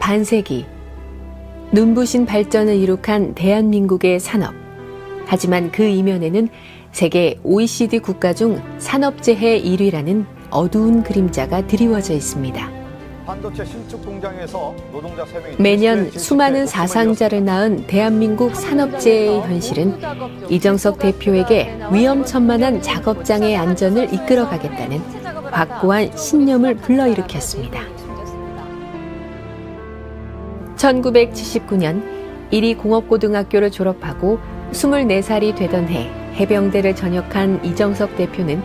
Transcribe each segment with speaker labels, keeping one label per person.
Speaker 1: 반세기, 눈부신 발전을 이룩한 대한민국의 산업. 하지만 그 이면에는 세계 OECD 국가 중 산업재해 1위라는 어두운 그림자가 드리워져 있습니다.
Speaker 2: 반도체 신축 공장에서 노동자 3명이
Speaker 1: 매년 수많은 사상자를 낳은 대한민국 산업재해의 현실은 이정석 대표에게 위험천만한 작업장의 안전을 이끌어가겠다는 확고한 신념을 불러일으켰습니다. 1979년 1위 공업고등학교를 졸업하고 24살이 되던 해 해병대를 전역한 이정석 대표는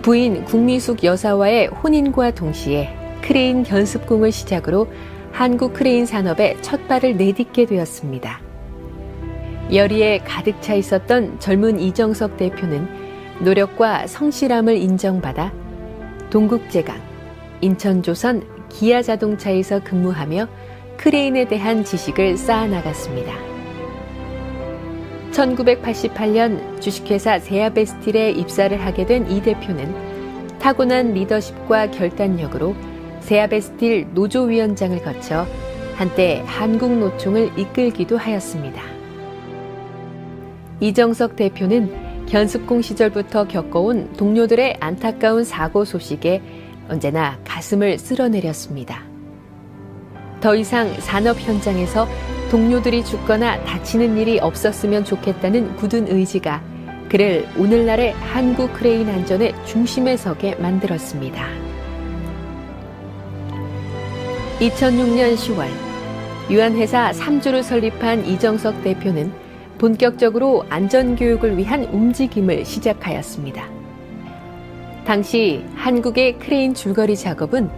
Speaker 1: 부인 국미숙 여사와의 혼인과 동시에 크레인 견습공을 시작으로 한국 크레인 산업에 첫 발을 내딛게 되었습니다. 열의에 가득 차 있었던 젊은 이정석 대표는 노력과 성실함을 인정받아 동국제강, 인천조선, 기아자동차에서 근무하며 크레인에 대한 지식을 쌓아나갔습니다. 1988년 주식회사 세아베스틸에 입사를 하게 된 이 대표는 타고난 리더십과 결단력으로 세아베스틸 노조위원장을 거쳐 한때 한국노총을 이끌기도 하였습니다. 이정석 대표는 견습공 시절부터 겪어온 동료들의 안타까운 사고 소식에 언제나 가슴을 쓸어내렸습니다. 더 이상 산업 현장에서 동료들이 죽거나 다치는 일이 없었으면 좋겠다는 굳은 의지가 그를 오늘날의 한국 크레인 안전의 중심에 서게 만들었습니다. 2006년 10월 유한회사 3주를 설립한 이정석 대표는 본격적으로 안전교육을 위한 움직임을 시작하였습니다. 당시 한국의 크레인 줄거리 작업은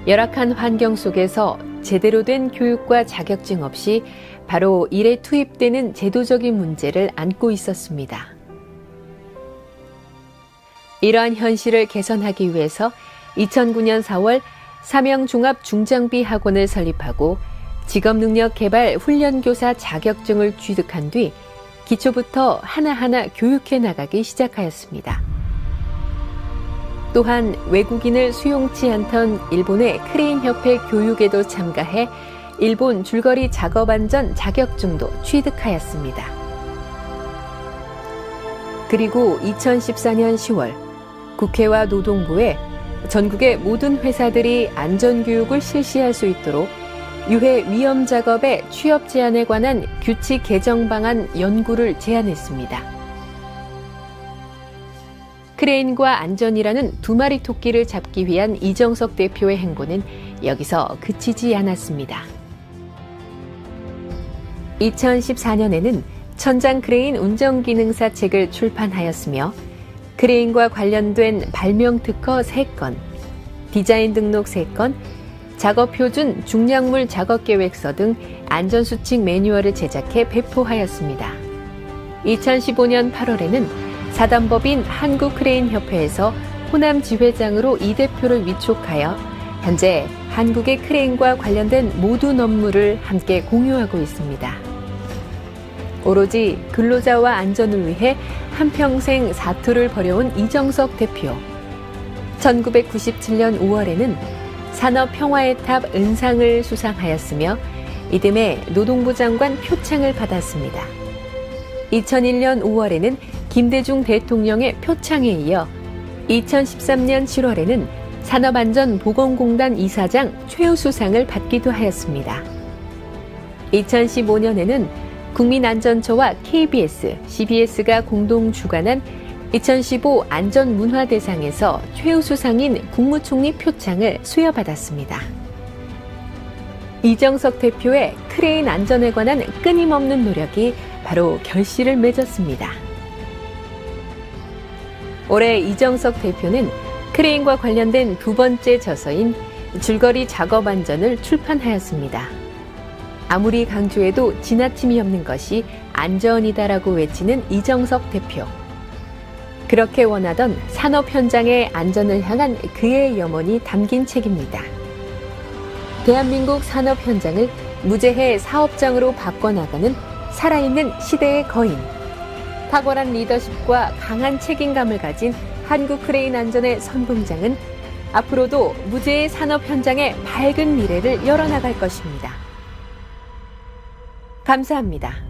Speaker 1: 열악한 환경 속에서 제대로 된 교육과 자격증 없이 바로 일에 투입되는 제도적인 문제를 안고 있었습니다. 이러한 현실을 개선하기 위해서 2009년 4월 삼양종합중장비학원을 설립하고 직업능력개발 훈련교사 자격증을 취득한 뒤 기초부터 하나하나 교육해 나가기 시작하였습니다. 또한 외국인을 수용치 않던 일본의 크레인협회 교육에도 참가해 일본 줄거리 작업안전 자격증도 취득하였습니다. 그리고 2014년 10월 국회와 노동부에 전국의 모든 회사들이 안전교육을 실시할 수 있도록 유해 위험 작업의 취업 제한에 관한 규칙 개정 방안 연구를 제안했습니다. 크레인과 안전이라는 두 마리 토끼를 잡기 위한 이정석 대표의 행보는 여기서 그치지 않았습니다. 2014년에는 천장 크레인 운전기능사 책을 출판하였으며 크레인과 관련된 발명 특허 3건, 디자인 등록 3건, 작업표준 중량물 작업계획서 등 안전수칙 매뉴얼을 제작해 배포하였습니다. 2015년 8월에는 사단법인 한국크레인협회에서 호남 지회장으로 이 대표를 위촉하여 현재 한국의 크레인과 관련된 모든 업무를 함께 공유하고 있습니다. 오로지 근로자와 안전을 위해 한평생 사투를 벌여온 이정석 대표. 1997년 5월에는 산업평화의 탑 은상을 수상하였으며 이듬해 노동부 장관 표창을 받았습니다. 2001년 5월에는 김대중 대통령의 표창에 이어 2013년 7월에는 산업안전보건공단 이사장 최우수상을 받기도 하였습니다. 2015년에는 국민안전처와 KBS, CBS가 공동 주관한 2015 안전문화대상에서 최우수상인 국무총리 표창을 수여받았습니다. 이정석 대표의 크레인 안전에 관한 끊임없는 노력이 바로 결실을 맺었습니다. 올해 이정석 대표는 크레인과 관련된 두 번째 저서인 줄거리 작업 안전을 출판하였습니다. 아무리 강조해도 지나침이 없는 것이 안전이다라고 외치는 이정석 대표. 그렇게 원하던 산업 현장의 안전을 향한 그의 염원이 담긴 책입니다. 대한민국 산업 현장을 무재해 사업장으로 바꿔나가는 살아있는 시대의 거인. 탁월한 리더십과 강한 책임감을 가진 한국 크레인 안전의 선봉장은 앞으로도 무재해 산업 현장의 밝은 미래를 열어나갈 것입니다. 감사합니다.